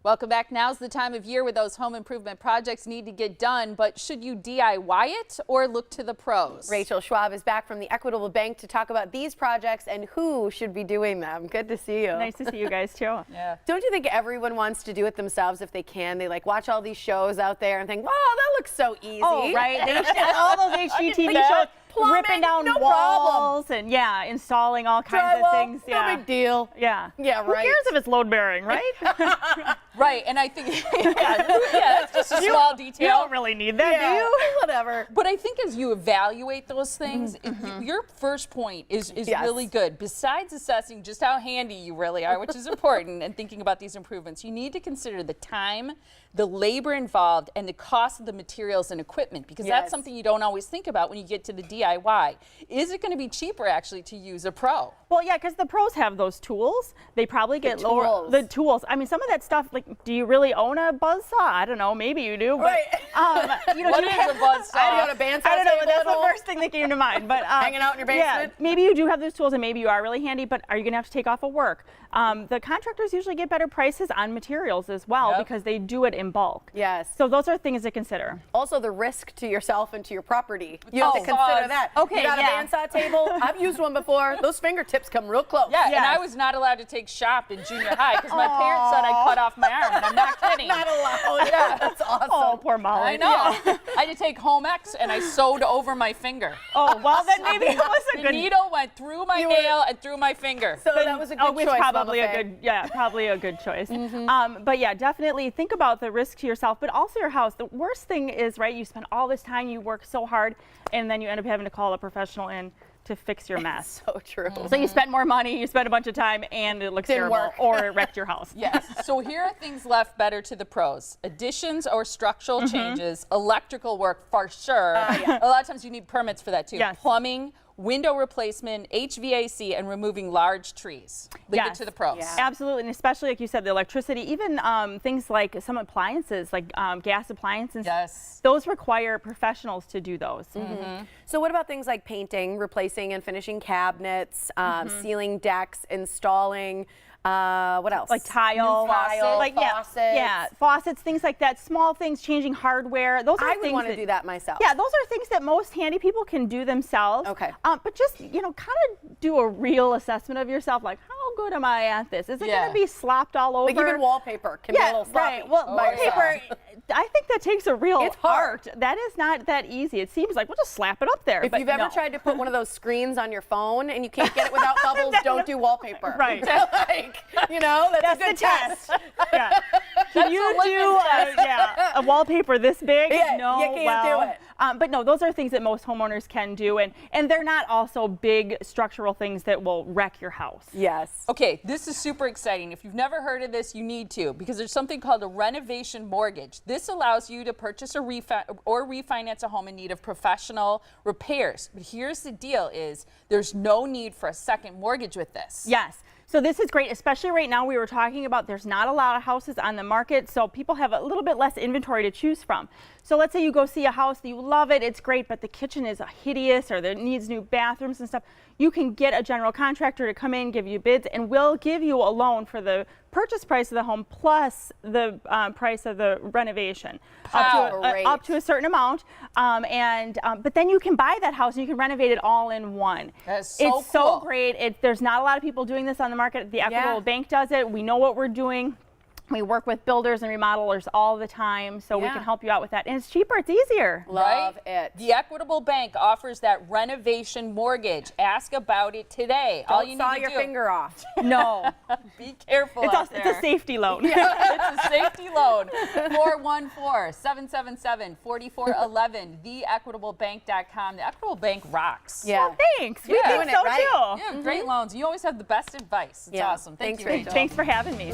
Welcome back. Now's the time of year where those home improvement projects need to get done, but should you DIY it or look to the pros? Rachel Schwab is back from the Equitable Bank to talk about these projects and who should be doing them. Good to see you. Nice to see you guys too. Yeah. Don't you think everyone wants to do it themselves if they can? They like watch all these shows out there and think, wow, that looks so easy. Oh, right. All those HGTV shows, Plumbing, ripping down no walls and installing all kinds of things. No big deal. Yeah. Yeah, Who right. cares if it's load bearing, right? Right, and I think, that's just a small detail. You don't really need that, do you? Whatever. But I think as you evaluate those things, your first point is Yes. really good. Besides assessing just how handy you really are, which is important, and thinking about these improvements, you need to consider the time, the labor involved, and the cost of the materials and equipment, because that's Yes. something you don't always think about when you get to the DIY. Is it going to be cheaper actually to use a pro? Well, yeah, because the pros have those tools. They probably get lower. tools. The tools. I mean, some of that stuff, like, do you really own a buzzsaw? I don't know. Maybe you do. But, Right. you know, What do you is have- a buzzsaw? I got a bandsaw I don't know, table but that's at the home. first thing that came to mind. But Hanging out in your basement? Yeah, maybe you do have those tools, and maybe you are really handy. But are you going to have to take off of work? The contractors usually get better prices on materials as well Yep. because they do it in bulk. Yes. So those are things to consider. Also, the risk to yourself and to your property. You have to Oh, consider saws. that. Okay, You got yeah. a bandsaw table? I've used one before. Those fingertips come real close. Yeah, and Yes. I was not allowed to take shop in junior high because my parents said I cut off my arm, and I'm not kidding. Not allowed. Yeah. That's awesome. Oh, poor Molly. I know. I had to take home X and I sewed over my finger. Oh, well, then maybe it was a The good. needle went through my You were- nail and through my finger. So that was a good it's choice. probably Mama a Faye. good, probably a good choice. But yeah, definitely think about the risk to yourself, but also your house. The worst thing is, right, you spend all this time, you work so hard, and then you end up having to call a professional in to fix your mess. So true. So you spend more money, you spend a bunch of time, and it looks Didn't terrible, work. or it wrecked your house. Yes. So here are things left better to the pros. Additions or structural changes, electrical work for sure. A lot of times you need permits for that too. Yes. Plumbing, window replacement, HVAC, and removing large trees. Leave it to the pros. Yeah. Absolutely, and especially like you said, the electricity, even things like some appliances, like gas appliances. Yes. Those require professionals to do those. So what about things like painting, replacing and finishing cabinets, sealing decks, installing, what else? Like tile, tile, like faucets. yeah, faucets, things like that. Small things, changing hardware. Those are I would things want to that, do that myself. Yeah, those are things that most handy people can do themselves. Okay. But just kind of do a real assessment of yourself. Like, how good am I at this? Is it Yeah. going to be slopped all over? Like even wallpaper can be a Yeah, little sloppy. right. Well, by yourself. wallpaper, I think that takes a real It's hard. art. That is not that easy. It seems like we'll just slap it up there. If but you've ever no. tried to put one of those screens on your phone and you can't get it without bubbles, don't do wallpaper. Right. Like, you know, that's a good the test. Yeah. Can you a do a wallpaper this big? Yeah, no, you can't do it. But no, those are things that most homeowners can do, and they're not also big structural things that will wreck your house. Yes. Okay, this is super exciting. If you've never heard of this, you need to, because there's something called a renovation mortgage. This allows you to purchase or refinance a home in need of professional repairs. But here's the deal is there's no need for a second mortgage with this. Yes. So this is great, especially right now. We were talking about there's not a lot of houses on the market, so people have a little bit less inventory to choose from. So let's say you go see a house, you love it, it's great, but the kitchen is hideous or it needs new bathrooms and stuff. You can get a general contractor to come in, give you bids, and we'll give you a loan for the purchase price of the home plus the price of the renovation up to a certain amount. But then you can buy that house and you can renovate it all in one. That is so It's cool. so great. There's not a lot of people doing this on the market. The Equitable Bank does it. We know what we're doing. We work with builders and remodelers all the time, so we can help you out with that. And it's cheaper, it's easier. Love it. The Equitable Bank offers that renovation mortgage. Ask about it today. All you Don't saw need to your do. finger off. No, Be careful out it's there. a safety loan. It's a safety loan. 414-777-4411. TheEquitableBank.com. The Equitable Bank rocks. Yeah. Well, thanks. We Yeah. think Doing it so right. too. Yeah, great loans. You always have the best advice. It's Yeah. awesome. Thank Thanks, you, Rachel. Thanks for having me.